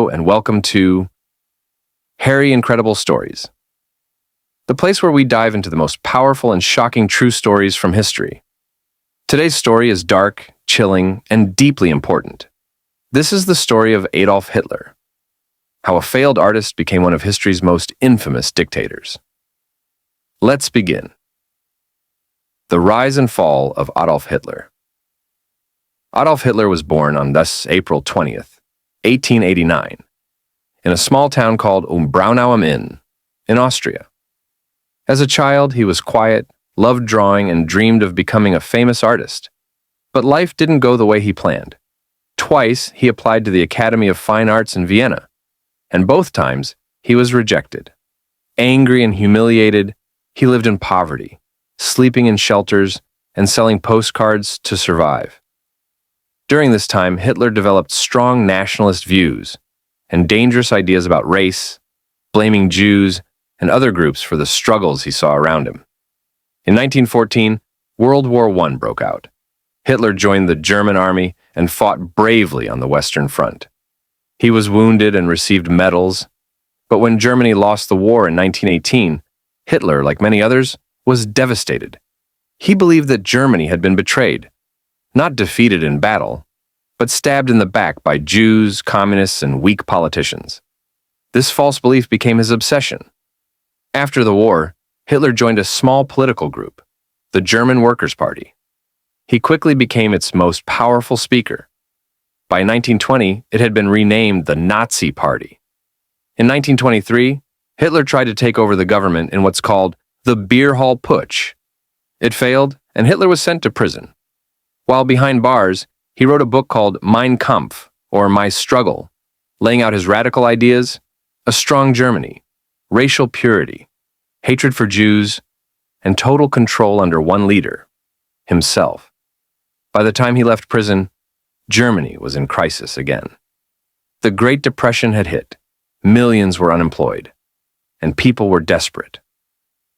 Hello and welcome to Harry Incredible Stories, the place where we dive into the most powerful and shocking true stories from history. Today's story is dark, chilling, and deeply important. This is the story of Adolf Hitler, how a failed artist became one of history's most infamous dictators. Let's begin. The rise and fall of Adolf Hitler. Adolf Hitler was born on April 20th, 1889, in a small town called Braunau am Inn, in Austria. As a child, he was quiet, loved drawing, and dreamed of becoming a famous artist. But life didn't go the way he planned. Twice, he applied to the Academy of Fine Arts in Vienna, and both times, he was rejected. Angry and humiliated, he lived in poverty, sleeping in shelters and selling postcards to survive. During this time, Hitler developed strong nationalist views and dangerous ideas about race, blaming Jews and other groups for the struggles he saw around him. In 1914, World War I broke out. Hitler joined the German army and fought bravely on the Western Front. He was wounded and received medals, but when Germany lost the war in 1918, Hitler, like many others, was devastated. He believed that Germany had been betrayed, not defeated in battle, but stabbed in the back by Jews, communists, and weak politicians. This false belief became his obsession. After the war, Hitler joined a small political group, the German Workers' Party. He quickly became its most powerful speaker. By 1920, it had been renamed the Nazi Party. In 1923, Hitler tried to take over the government in what's called the Beer Hall Putsch. It failed, and Hitler was sent to prison. While behind bars, he wrote a book called Mein Kampf, or My Struggle, laying out his radical ideas: a strong Germany, racial purity, hatred for Jews, and total control under one leader, himself. By the time he left prison, Germany was in crisis again. The Great Depression had hit, millions were unemployed, and people were desperate.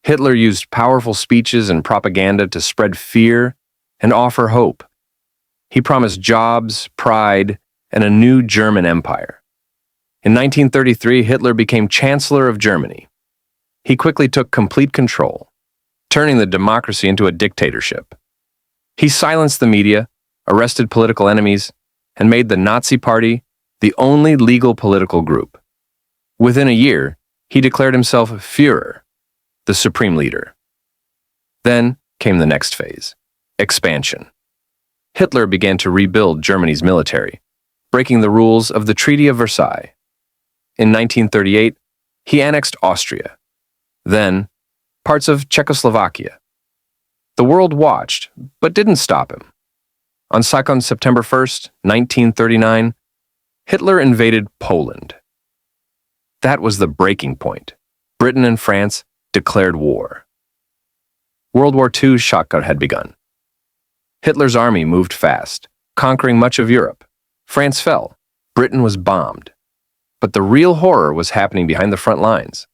Hitler used powerful speeches and propaganda to spread fear and offer hope. He promised jobs, pride, and a new German empire. In 1933, Hitler became Chancellor of Germany. He quickly took complete control, turning the democracy into a dictatorship. He silenced the media, arrested political enemies, and made the Nazi Party the only legal political group. Within a year, he declared himself Führer, the supreme leader. Then came the next phase: expansion. Hitler began to rebuild Germany's military, breaking the rules of the Treaty of Versailles. In 1938, he annexed Austria, then parts of Czechoslovakia. The world watched, but didn't stop him. On September 1st, 1939, Hitler invaded Poland. That was the breaking point. Britain and France declared war. World War II's shock had begun. Hitler's army moved fast, conquering much of Europe. France fell. Britain was bombed. But the real horror was happening behind the front lines.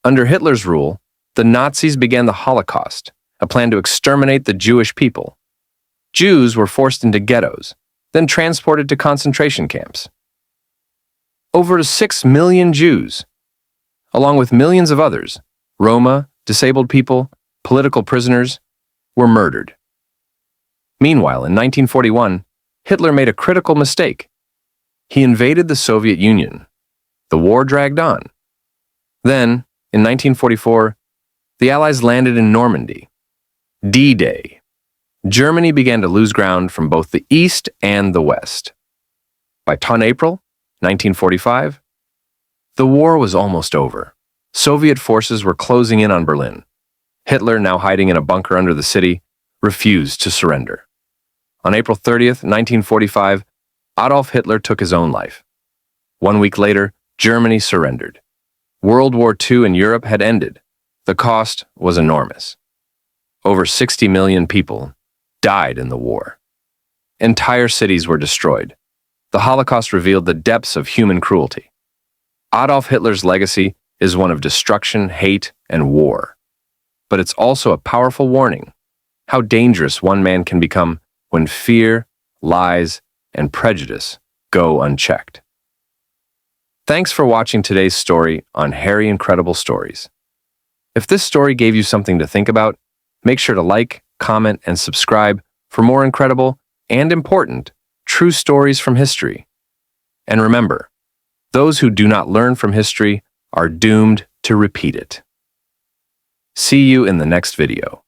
Under Hitler's rule, the Nazis began the Holocaust, a plan to exterminate the Jewish people. Jews were forced into ghettos, then transported to concentration camps. Over 6 million Jews, along with millions of others, Roma, disabled people, political prisoners, were murdered. Meanwhile, in 1941, Hitler made a critical mistake. He invaded the Soviet Union. The war dragged on. Then, in 1944, the Allies landed in Normandy. D-Day. Germany began to lose ground from both the East and the West. By April 1945, the war was almost over. Soviet forces were closing in on Berlin. Hitler, now hiding in a bunker under the city, refused to surrender. On April 30th, 1945, Adolf Hitler took his own life. 1 week later, Germany surrendered. World War II in Europe had ended. The cost was enormous. Over 60 million people died in the war. Entire cities were destroyed. The Holocaust revealed the depths of human cruelty. Adolf Hitler's legacy is one of destruction, hate, and war. But it's also a powerful warning: how dangerous one man can become when fear, lies, and prejudice go unchecked. Thanks for watching today's story on Harry Incredible Stories. If this story gave you something to think about, make sure to like, comment, and subscribe for more incredible and important true stories from history. And remember, those who do not learn from history are doomed to repeat it. See you in the next video.